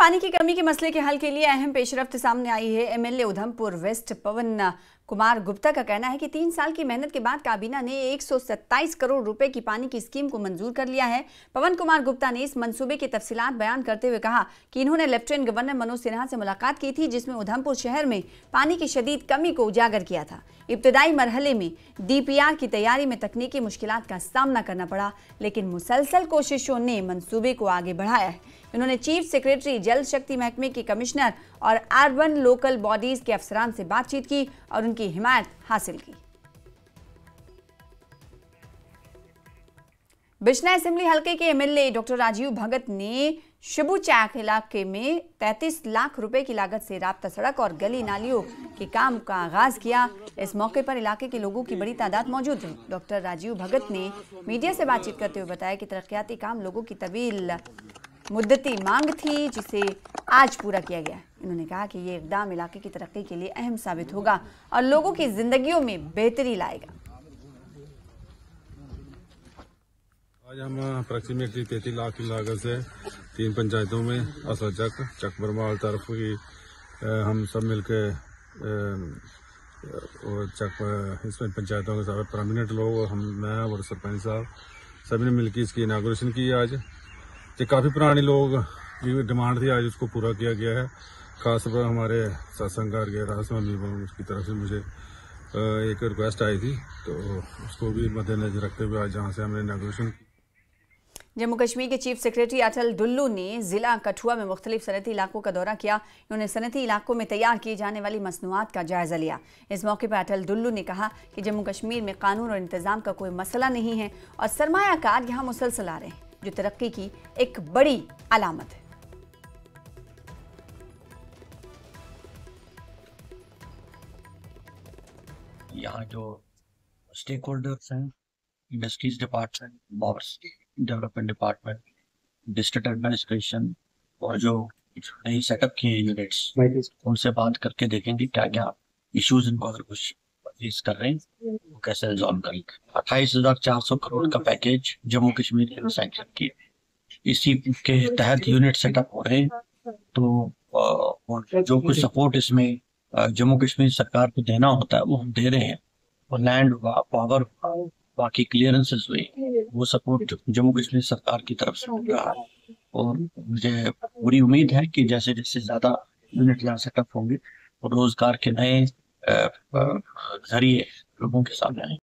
पानी की कमी के मसले के हल के लिए अहम पेशरफ्त सामने आई है। एमएलए उधमपुर वेस्ट पवन कुमार गुप्ता का कहना है कि 3 साल की मेहनत के बाद काबीना ने 127 करोड़ रुपए की पानी की स्कीम को मंजूर कर लिया है। पवन कुमार गुप्ता ने इस मंसूबे की तफसीलात बयान करते हुए कहा कि इन्होंने लेफ्टिनेंट गवर्नर मनोज सिन्हा से मुलाकात की थी, जिसमें उधमपुर शहर में पानी की शदीद कमी को उजागर किया था। इब्तदाई मरहले में डीपीआर की तैयारी में तकनीकी मुश्किलात का सामना करना पड़ा, लेकिन मुसलसल कोशिशों ने मंसूबे को आगे बढ़ाया है। उन्होंने चीफ सेक्रेटरी जल शक्ति महकमे के कमिश्नर और अर्बन लोकल बॉडीज के अफसरान से बातचीत की और उनकी हिमायत हासिल की। बिश्ना असेंबली हलके के एमएलए डॉक्टर राजीव भगत ने शिबू चैक इलाके में 33 लाख रुपए की लागत से राब्ता सड़क और गली नालियों के काम का आगाज किया। इस मौके पर इलाके के लोगों की बड़ी तादाद मौजूद रही। डॉक्टर राजीव भगत ने मीडिया से बातचीत करते हुए बताया कि तरक्याती काम लोगों की तवील मुद्दती मांग थी, जिसे आज पूरा किया गया। उन्होंने कहा कि ये इक़दाम इलाके की तरक्की के लिए अहम साबित होगा और लोगों की जिंदगियों में बेहतरी लाएगा। आज हम अप्रॉक्सीमेटली 33 लाख की लागत से 3 पंचायतों में असरचक चकबरमाल तरफ की हम सब मिलकर इसमें पंचायतों के सारे परमानेंट लोग, मैं और सरपंच साहब सभी ने मिलकर इसकी इनागुरेशन की। आज ये काफ़ी पुराने लोग की डिमांड थी, आज उसको पूरा किया गया है। खासतौर हमारे सत्संगार के राजस्वामी उसकी तरफ से मुझे एक रिक्वेस्ट आई थी, तो उसको भी मद्देनजर रखते हुए आज जहाँ से हमने इनागुरेशन की। जम्मू कश्मीर के चीफ सेक्रेटरी अटल डुल्लू ने जिला कठुआ में मुख्तलिफ सनती इलाकों का दौरा किया। उन्होंने सनती इलाकों में तैयार किए जाने वाली मसनूआत का जायजा लिया। इस मौके पर अटल डुल्लू ने कहा कि जम्मू कश्मीर में कानून और इंतजाम का कोई मसला नहीं है और सरमायाकार यहाँ मुसलसल आ रहे हैं, जो तरक्की की एक बड़ी अलामत है। यहाँ जो स्टेक होल्डर्स हैं, industries department, power development department, district administration और जो नई सेटअप किए यूनिट्स, उनसे बात करके देखेंगे क्या क्या इश्यूज इनको अगर कुछ फेस कर रहे हैं वो कैसे रिजॉल्व करेंगे। 28,400 करोड़ का पैकेज जम्मू कश्मीर ने सैंक्शन किया। इसी के तहत यूनिट सेटअप हो रहे हैं, तो जो कुछ सपोर्ट इसमें जम्मू कश्मीर सरकार को देना होता है वो हम दे रहे हैं। और लैंड हुआ, पावर, बाकी क्लियरेंसेस हुई, वो सपोर्ट जम्मू कश्मीर सरकार की तरफ से मिल रहा है। और मुझे पूरी उम्मीद है कि जैसे जैसे ज्यादा यूनिट यहाँ सेटअप होंगे और रोजगार के नए जरिए लोगों के सामने आएंगे।